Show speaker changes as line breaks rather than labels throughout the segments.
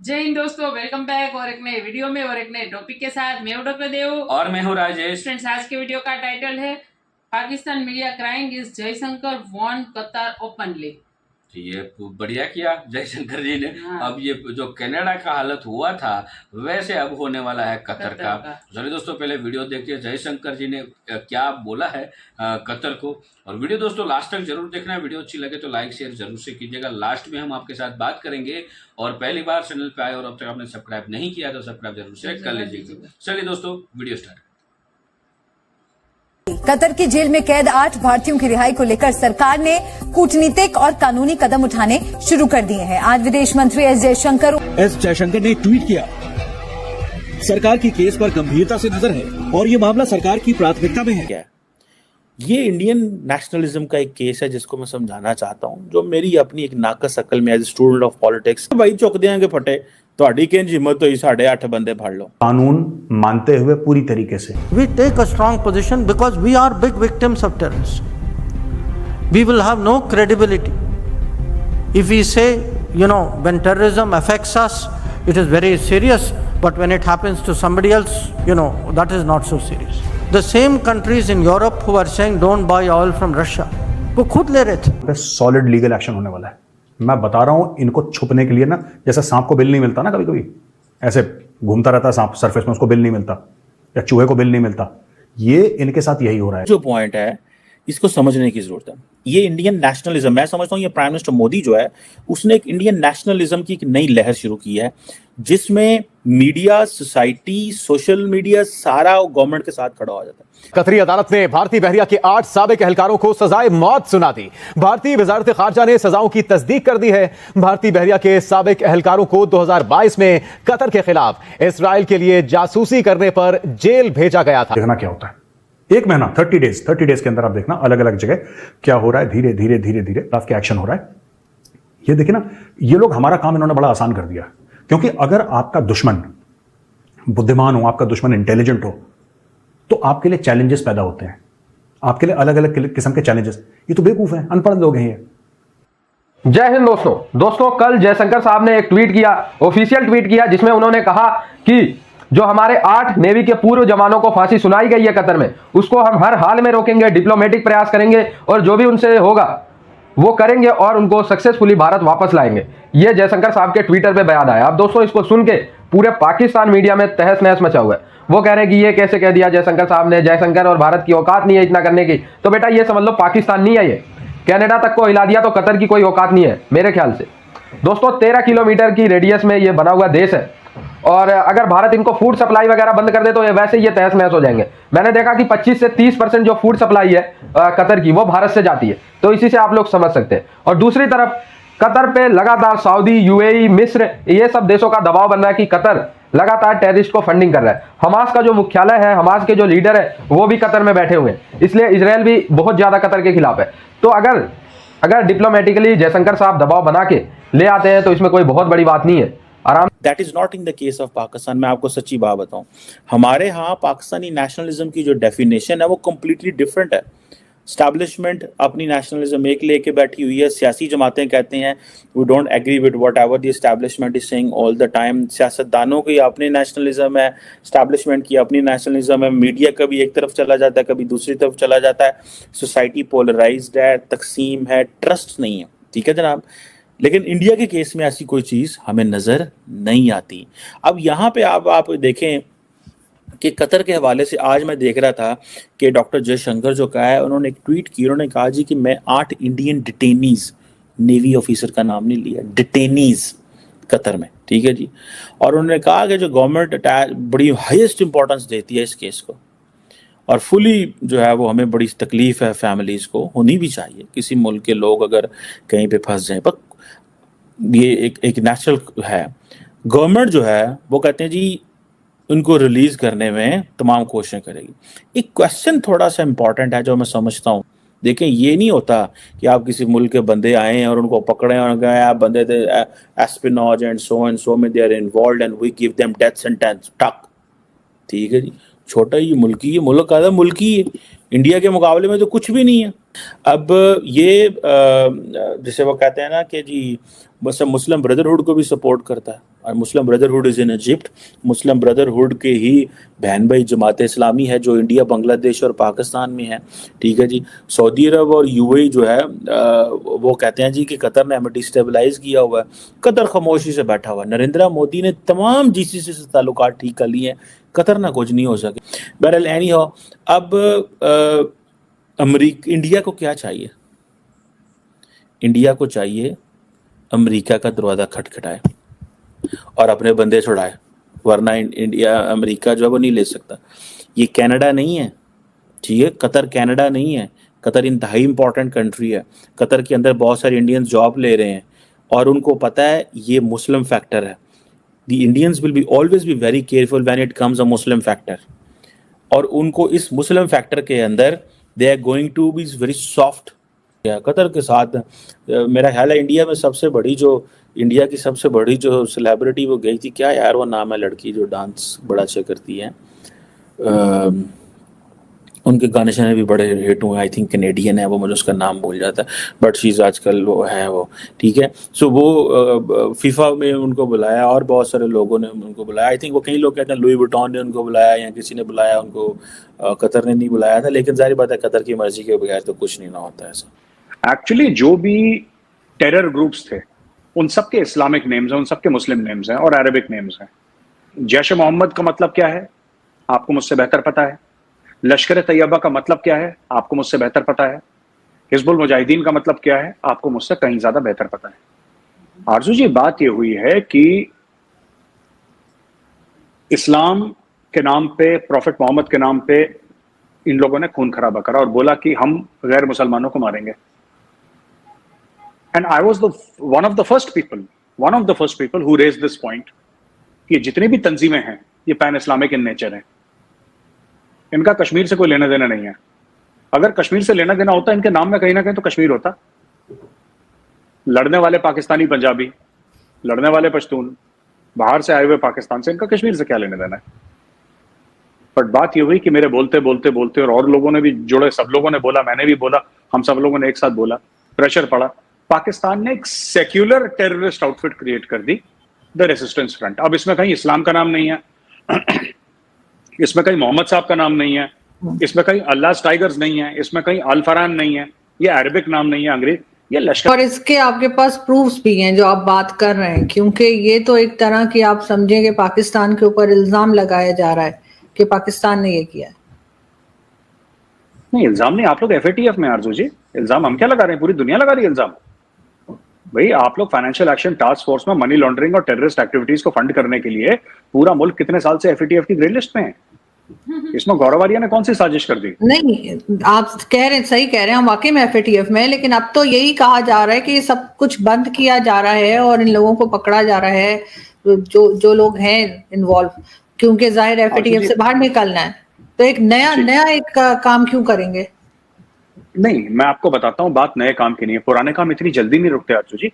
जय हिंद दोस्तों, welcome back और एक नए वीडियो में और एक नए टॉपिक के साथ। मैं हूं डॉक्टर देव
और मैं हूं राजेश।
फ्रेंड्स, आज के वीडियो का टाइटल है Pakistan media crying is Jaishankar won Qatar openly.
ये बढ़िया किया जयशंकर जी ने।
हाँ।
अब ये जो कनाडा का हालत हुआ था वैसे अब होने वाला है कतर का। चलिए दोस्तों, पहले वीडियो देखते हैं जयशंकर जी ने क्या बोला है कतर को। और वीडियो दोस्तों लास्ट तक जरूर देखना है। वीडियो अच्छी लगे तो लाइक शेयर जरूर से कीजिएगा। लास्ट में हम आपके साथ बात करेंगे। और पहली बार चैनल पे आए और अब तक आपने सब्सक्राइब नहीं किया तो सब्सक्राइब जरूर से कर लीजिएगा। चलिए दोस्तों, वीडियो स्टार्ट।
कतर की जेल में कैद 8 भारतीयों की रिहाई को लेकर सरकार ने कूटनीतिक और कानूनी कदम उठाने शुरू कर दिए हैं। आज विदेश मंत्री एस जयशंकर ने ट्वीट किया,
सरकार की केस पर गंभीरता से नजर है और ये मामला सरकार की प्राथमिकता में है।
क्या ये इंडियन नेशनलिज्म का एक केस है जिसको मैं समझाना चाहता हूँ, जो मेरी अपनी एक नाकस अकल में एज स्टूडेंट ऑफ पॉलिटिक्स भाई चुक देंगे फटे ਤੁਹਾਡੀ ਕਿੰਜ ਹਿੰਮਤ ਹੋਈ 8.5 ਬੰਦੇ ਫੜ ਲਓ।
कानून मानते हुए पूरी तरीके से
we take a strong position because we are big victims of terrorism. We will have no credibility if we say, when terrorism affects us, it is very serious, but when it happens to somebody else, that is not so serious. The same countries in Europe who are saying don't buy oil from Russia, वो खुद ले रहे थे।
Solid legal action होने वाला है। मैं बता रहा हूं, इनको छुपने के लिए ना, जैसे सांप को बिल नहीं मिलता ना, कभी कभी ऐसे घूमता रहता है सांप सरफेस में, उसको बिल नहीं मिलता, या चूहे को बिल नहीं मिलता, ये इनके साथ यही हो रहा है।
जो पॉइंट है इसको समझने की जरूरत है। ये इंडियन नेशनलिज्म, मैं समझता हूँ ये प्राइम मिनिस्टर मोदी जो है उसने एक इंडियन नेशनलिज्म की एक नई लहर शुरू की है, जिसमें मीडिया, सोसाइटी, सोशल मीडिया सारा गवर्नमेंट के साथ खड़ा हो जाता है।
कतरी अदालत ने भारतीय बहरिया के 8 साबिक एहलकारों को सजाए मौत सुना दी। भारतीय वजारत खारजा ने सजाओं की तस्दीक कर दी है। भारतीय बहरिया के साबिक एहलकारों को 2022 में कतर के खिलाफ इसराइल के लिए जासूसी करने पर जेल भेजा गया था।
देखना क्या होता है, 1 महीना 30 डेज के अंदर आप देखना अलग अलग जगह क्या हो रहा है। धीरे धीरे धीरे धीरे क्या एक्शन हो रहा है, ये देखिए ना। ये लोग, हमारा काम इन्होंने बड़ा आसान कर दिया, क्योंकि अगर आपका दुश्मन बुद्धिमान हो, आपका दुश्मन इंटेलिजेंट हो, तो आपके लिए चैलेंजेस पैदा होते हैं, आपके लिए अलग अलग किस्म के चैलेंजेस। ये तो बेवकूफ हैं, अनपढ़ लोग हैं ये।
जय हिंद दोस्तों, कल जयशंकर साहब ने एक ट्वीट किया, ऑफिशियल ट्वीट किया, जिसमें उन्होंने कहा कि जो हमारे 8 नेवी के पूर्व जवानों को फांसी सुनाई गई है कतर में, उसको हम हर हाल में रोकेंगे, डिप्लोमेटिक प्रयास करेंगे और जो भी उनसे होगा वो करेंगे और उनको सक्सेसफुली भारत वापस लाएंगे। ये जयशंकर साहब के ट्विटर पे बयान आया। अब दोस्तों, इसको सुन के पूरे पाकिस्तान मीडिया में तहस नहस मचा हुआ है। वो कह रहे हैं कि ये कैसे कह दिया जयशंकर साहब ने, जयशंकर और भारत की औकात नहीं है इतना करने की। तो बेटा ये समझ लो पाकिस्तान नहीं है, ये कनाडा तक को हिला दिया, तो कतर की कोई औकात नहीं है मेरे ख्याल से। दोस्तों, 13 किलोमीटर की रेडियस में ये बना हुआ देश है और अगर भारत इनको फूड सप्लाई वगैरह बंद कर दे तो ये वैसे ये तहस नहस हो जाएंगे। मैंने देखा कि 25 से 30% जो फूड सप्लाई है कतर की, वो भारत से जाती है, तो इसी से आप लोग समझ सकते हैं। और दूसरी तरफ कतर पे लगातार सऊदी, यूएई, मिस्र, ये सब देशों का दबाव बन रहा है कि कतर लगातार टेररिस्ट को फंडिंग कर रहा है। हमास का जो मुख्यालय है, हमास के जो लीडर है, वो भी कतर में बैठे हुए हैं, इसलिए इजराइल भी बहुत ज्यादा कतर के खिलाफ है। तो अगर डिप्लोमेटिकली जयशंकर साहब दबाव बना के ले आते हैं तो इसमें कोई बहुत बड़ी बात नहीं है। आराम।
That is not in the case of Pakistan. मैं आपको सच्ची बात बताऊं, हमारे यहाँ पाकिस्तानी नेशनलिज्म की जो डेफिनेशन है वो कंप्लीटली डिफरेंट है। स्टैब्लिशमेंट अपनी नेशनलिज्म एक लेके बैठी हुई है, सियासी जमातें कहते हैं we don't agree with whatever the establishment is saying all the time. सियासतदानों की अपनी नेशनलिज्म है, स्टैब्लिशमेंट की अपनी नेशनलिज्म है, मीडिया कभी एक तरफ चला जाता है, कभी दूसरी तरफ चला जाता है, सोसाइटी पोलराइज्ड है, तकसीम है, ट्रस्ट नहीं है। ठीक है जनाब, लेकिन इंडिया के केस में ऐसी कोई चीज़ हमें नज़र नहीं आती। अब यहाँ पे आप देखें कि कतर के हवाले से आज मैं देख रहा था कि डॉक्टर जयशंकर जो कहा है, उन्होंने एक ट्वीट की, उन्होंने कहा जी कि मैं 8 इंडियन डिटेनीज, नेवी ऑफिसर का नाम नहीं लिया, डिटेनीज कतर में, ठीक है जी। और उन्होंने कहा कि जो गवर्नमेंट बड़ी हाईएस्ट इंपॉर्टेंस देती है इस केस को, और फुली जो है वो हमें बड़ी तकलीफ है, फैमिलीज को होनी भी चाहिए। किसी मुल्क के लोग अगर कहीं पे फंस जाएं, पर ये एक नेचुरल है। गवर्नमेंट जो है वो कहते हैं जी उनको रिलीज करने में तमाम कोशिशें करेगी। एक क्वेश्चन थोड़ा सा इंपॉर्टेंट है जो मैं समझता हूँ। देखें, ये नहीं होता कि आप किसी मुल्क के बंदे आए और उनको पकड़े और गए आप बंदे थे एस्पिनॉज एंड सो में they are involved and we give them death sentence टक। ठीक है जी, छोटा ही मुल्की, ये मुल्क का मुल्की है, इंडिया के मुकाबले में तो कुछ भी नहीं है। अब ये जैसे वो कहते हैं ना कि जी बस मुस्लिम ब्रदरहुड को भी सपोर्ट करता है। और Muslim Brotherhood is in Egypt. Muslim Brotherhood के ही बहन भाई जमात इस्लामी है जो इंडिया, बांग्लादेश और पाकिस्तान में है, ठीक है जी। सऊदी अरब और यूएई जो है वो कहते हैं जी कि कतर ने हमें डिस्टेबलाइज किया हुआ है। कतर खामोशी से बैठा हुआ है। नरेंद्र मोदी ने तमाम जीसीसी से ताल्लुकात ठीक कर लिए हैं, कतर ना कुछ नहीं हो सके। बहरहाल एनी हो, अब इंडिया को क्या चाहिए? इंडिया को चाहिए अमेरिका का दरवाज़ा खटखटाए और अपने बंदे छुड़ाए, वरना इंडिया अमेरिका जो है वो नहीं ले सकता। ये कनाडा नहीं है, ठीक है, कतर कनाडा नहीं है। कतर इंतहाई इंपॉर्टेंट कंट्री है। कतर के अंदर बहुत सारे इंडियंस जॉब ले रहे हैं और उनको पता है ये मुस्लिम फैक्टर है। The Indians will be always be very careful when it comes a Muslim factor, और उनको इस मुस्लिम फैक्टर के अंदर they are going to be very soft. Qatar के साथ मेरा ख्याल है इंडिया की सबसे बड़ी जो सेलिब्रिटी वो गई थी, क्या यार वो नाम है लड़की जो डांस बड़ा अच्छा करती है, उनके गाने शाने भी बड़े हिट हुए, आई थिंक कैनेडियन है वो, मुझे उसका नाम भूल जाता है, बट शीज़ आजकल वो है वो, ठीक है। सो वो फीफा में उनको बुलाया और बहुत सारे लोगों ने उनको बुलाया। आई थिंक वो कई लोग कहते हैं लुई वुइटन ने उनको बुलाया या किसी ने बुलाया उनको, कतर ने नहीं बुलाया था। लेकिन जाहिर बात है कतर की मर्जी के बगैर तो कुछ नहीं ना होता है ऐसा।
एक्चुअली जो भी टेरर ग्रुप्स थे उन सब के इस्लामिक नेम्स हैं, उन सब के मुस्लिम नेम्स हैं और अरबिक नेम्स हैं। जैश मोहम्मद का मतलब क्या है आपको मुझसे बेहतर पता है। लश्कर तैयबा का मतलब क्या है आपको मुझसे बेहतर पता है। हिजबुल मुजाहिदीन का मतलब क्या है आपको मुझसे कहीं ज्यादा बेहतर पता है। आरजू जी, बात यह हुई है कि इस्लाम के नाम पे, प्रॉफिट मोहम्मद के नाम पे इन लोगों ने खून खराबा करा और बोला कि हम गैर मुसलमानों को मारेंगे। And I was one of the first people who raise this point कि जितनी भी तंजीमें हैं ये पैन इस्लामिक इन नेचर है। इनका कश्मीर से कोई लेना देना नहीं है। अगर कश्मीर से लेना देना होता इनके नाम में कहीं ना कहीं तो कश्मीर होता। लड़ने वाले पाकिस्तानी पंजाबी, लड़ने वाले पश्तून, बाहर से आए हुए पाकिस्तान से, इनका कश्मीर से क्या लेना देना है। बट बात ये हुई कि मेरे बोलते बोलते बोलते और लोगों ने भी जुड़े, सब लोगों ने बोला, मैंने भी बोला, हम सब लोगों ने एक साथ बोला, प्रेशर पड़ा। पाकिस्तान ने एक सेक्युलर टेररिस्ट आउटफिट क्रिएट कर दी, द रेसिस्टेंस फ्रंट। अब इसमें कहीं इस्लाम का नाम नहीं है, इसमें कहीं मोहम्मद साहब का नाम नहीं है, इसमें कहीं अल्लाह टाइगर्स नहीं है, इसमें कहीं अल फरहान नहीं है, ये अरबिक नाम नहीं है, अंग्रेज, ये लश्कर।
और इसके आपके पास प्रूफ्स भी हैं जो आप बात कर रहे हैं, क्योंकि ये तो एक तरह की आप समझें कि पाकिस्तान के ऊपर इल्जाम लगाया जा रहा है कि पाकिस्तान ने ये किया है।
नहीं, इल्जाम नहीं, आप लोग एफएटीएफ में आरजू जी, इल्जाम हम क्या लगा रहे हैं, पूरी दुनिया लगा रही है इल्जाम। भाई आप लोग फाइनेंशियल एक्शन टास्क फोर्स में मनी लॉन्ड्रिंग और टेररिस्ट एक्टिविटीज को फंड करने के लिए पूरा मुल्क कितने साल से एफएटीएफ की ग्रे लिस्ट में है। इसमें गौरव आर्या ने कौन सी साजिश कर दी? नहीं,
आप कह रहे हैं, सही कह रहे हैं, हम वाकई में एफएटीएफ में है, लेकिन अब तो यही कहा जा रहा है कि सब कुछ बंद किया जा रहा है और इन लोगों को पकड़ा जा रहा है जो लोग हैं इन्वॉल्व, क्योंकि जाहिर एफएटीएफ से बाहर निकलना है। तो एक नया एक काम क्यों करेंगे?
नहीं, मैं आपको बताता हूँ, बात नए काम की नहीं है, पुराने काम इतनी जल्दी नहीं रुकते आरजू जी।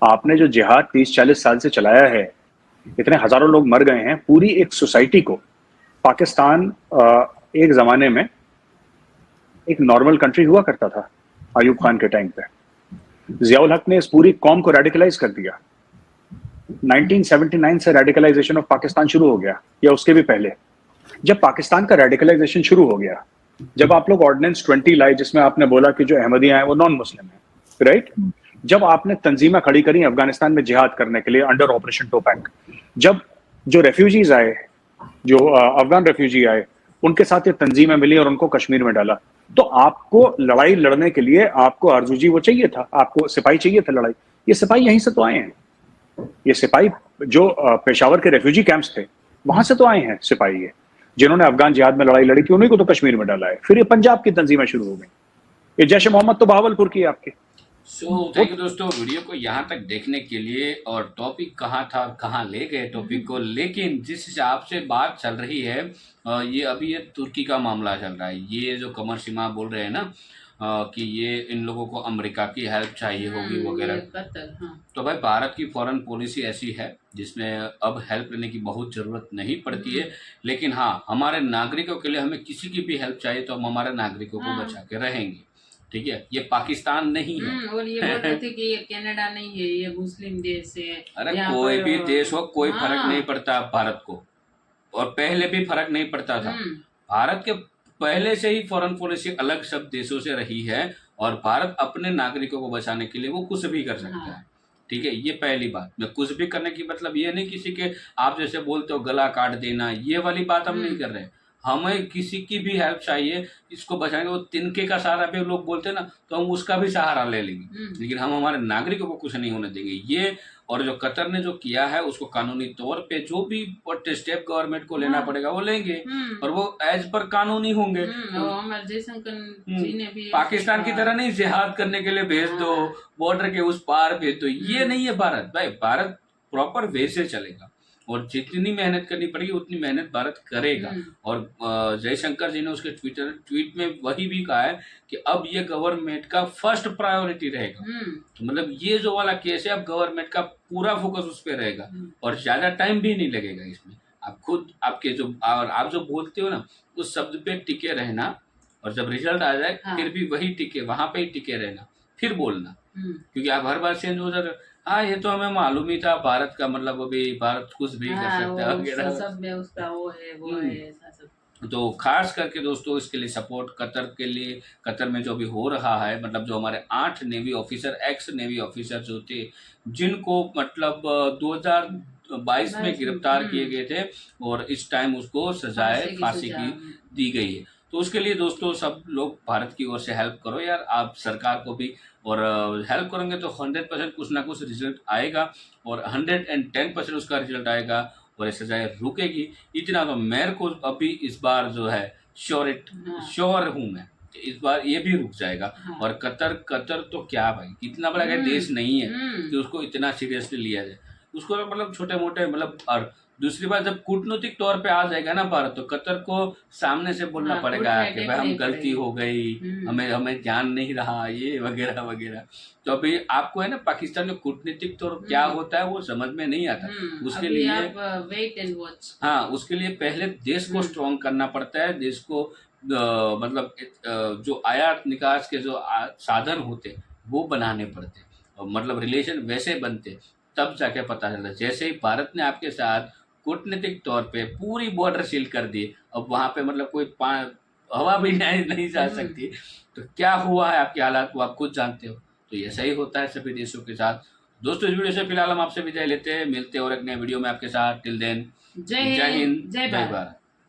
आपने जो जिहाद 30-40 साल से चलाया है, इतने हजारों लोग मर गए हैं, पूरी एक सोसाइटी को। पाकिस्तान एक जमाने में एक नॉर्मल कंट्री हुआ करता था अयूब खान के टाइम पे। जियाउल हक ने इस पूरी कौम को रेडिकलाइज कर दिया। 1979 से रेडिकलाइजेशन ऑफ पाकिस्तान शुरू हो गया, या उसके भी पहले। जब पाकिस्तान का रेडिकलाइजेशन शुरू हो गया, जब आप लोग ऑर्डिनेंस 20 लाए जिसमें आपने बोला कि जो अहमदिया हैं वो नॉन मुस्लिम है, राइट? जब आपने तंजीमें खड़ी करी अफगानिस्तान में जिहाद करने के लिए अंडर ऑपरेशन टोपैक, जब जो रेफ्यूजीज आए, जो अफगान रेफ्यूजी आए, उनके साथ ये तंजीमें मिली और उनको कश्मीर में डाला, तो आपको लड़ाई लड़ने के लिए आपको आरजू जी वो चाहिए था, आपको सिपाही चाहिए था लड़ाई। ये सिपाही यहीं से तो आए हैं, ये सिपाही जो पेशावर के रेफ्यूजी कैंप्स थे वहां से तो आए हैं सिपाही, ये जिन्होंने अफगान जिहाद में लड़ाई लड़ी थी उन्हीं को तो कश्मीर में डाला है। फिर ये पंजाब की तंजीमें शुरू हो गई, ये जैश मोहम्मद तो बहावलपुर की है आपके।
थैंक यू दोस्तों, वीडियो को यहाँ तक देखने के लिए। और टॉपिक कहाँ था, कहाँ ले गए टॉपिक को, लेकिन जिस हिसाब से बात चल रही है, ये अभी ये तुर्की का मामला चल रहा है। ये जो कमर सीमा बोल रहे हैं ना कि ये इन लोगों को अमेरिका की हेल्प चाहिए होगी वगैरह, तो भाई भारत की फॉरेन पॉलिसी ऐसी है जिसमें अब हेल्प लेने की बहुत ज़रूरत नहीं पड़ती है। लेकिन हाँ, हमारे नागरिकों के लिए हमें किसी की भी हेल्प चाहिए तो हम हमारे नागरिकों को बचा के रहेंगे, ठीक है, ये पाकिस्तान नहीं है।
और ये बोलते थे कि ये कनाडा नहीं है, ये मुस्लिम देश है।
अरे
यहाँ
कोई
पर,
भी देश हो, कोई
हाँ।
फर्क नहीं पड़ता भारत को, और पहले भी फर्क नहीं पड़ता था। भारत के पहले से ही फॉरेन पॉलिसी अलग सब देशों से रही है, और भारत अपने नागरिकों को बचाने के लिए वो कुछ भी कर सकता है। ठीक है, ये पहली बात। मैं कुछ भी करने की मतलब ये नहीं किसी के आप जैसे बोलते हो गला काट देना, ये वाली बात हम नहीं कर रहे। हमें किसी की भी हेल्प चाहिए, इसको बचाने वो तिनके का सहारा भी लोग बोलते हैं ना, तो हम उसका भी सहारा ले लेंगे, लेकिन हम हमारे नागरिकों को कुछ नहीं होने देंगे। ये और जो कतर ने जो किया है उसको कानूनी तौर पे जो भी स्टेप गवर्नमेंट को लेना पड़ेगा वो लेंगे, और वो एज पर कानूनी होंगे।
हमारे जयशंकर जी ने भी
पाकिस्तान की तरह नहीं जिहाद करने के लिए भेज दो, बॉर्डर के उस पार भेज दो, ये नहीं है भारत भाई। भारत प्रॉपर वे से चलेगा, और जितनी मेहनत करनी पड़ेगी उतनी मेहनत भारत करेगा। और जयशंकर जी ने उसके ट्वीट में वही भी कहा है कि अब ये गवर्नमेंट का फर्स्ट प्रायोरिटी रहेगा। तो मतलब ये जो वाला केस है, अब गवर्नमेंट का पूरा फोकस उस पर रहेगा, और ज्यादा टाइम भी नहीं लगेगा इसमें। आप खुद आपके जो और आप जो बोलते हो ना, उस शब्द पे टिके रहना, और जब रिजल्ट आ जाए फिर भी वही टिके, वहां पे ही टिके रहना, फिर बोलना, क्योंकि आप हर बार चेंज हो जाते। हाँ, ये तो हमें मालूम ही था, भारत का मतलब अभी भारत कुछ भी कर सकता है वगैरह,
सब में उसका वो है ऐसा सब।
तो खास करके दोस्तों इसके लिए सपोर्ट कतर के लिए, कतर में जो भी हो रहा है, मतलब जो हमारे 8 navy officer, x navy officer जो थे, जिनको मतलब 2022 में गिरफ्तार किए गए थे, और इस टाइम उसको सजाए फांसी की दी गई है। तो उसके लिए दोस्तों सब लोग भारत की ओर से हेल्प करो यार, आप सरकार को भी, और हेल्प करेंगे तो 100% कुछ ना कुछ रिजल्ट आएगा, और 110% उसका रिजल्ट आएगा, और ये सजाएं रुकेगी। इतना तो मेरे को अभी इस बार जो है श्योर हूँ मैं, इस बार ये भी रुक जाएगा। और कतर तो क्या भाई, इतना बड़ा देश नहीं है कि उसको इतना सीरियसली लिया जाए। उसको मतलब छोटे मोटे मतलब, और दूसरी बात जब कूटनीतिक तौर पे आ जाएगा ना भारत, तो कतर को सामने से बोलना पड़ेगा कि भाई हम गलती हो गई, हमें ध्यान नहीं रहा, ये वगैरह वगैरह। तो अभी आपको है ना, पाकिस्तान में कूटनीतिक तौर क्या होता है वो समझ में नहीं आता। उसके लिए
वेट एंड वॉच।
हाँ, उसके लिए पहले देश को स्ट्रॉन्ग करना पड़ता है, देश को मतलब जो आयात निकास के जो साधन होते वो बनाने पड़ते, और मतलब रिलेशन वैसे बनते, तब जाके पता चलता। जैसे ही भारत ने आपके साथ कूटनीतिक तौर पे पूरी बॉर्डर सील कर दी, अब वहां पे मतलब कोई हवा भी नहीं जा सकती, तो क्या हुआ है आपके हालात वो आप खुद जानते हो। तो ऐसा ही होता है सभी देशों के साथ। दोस्तों इस वीडियो से फिलहाल हम आपसे विदाई लेते हैं, मिलते हैं और एक नए वीडियो में आपके साथ। टिल देन, जय हिंद, जय भारत।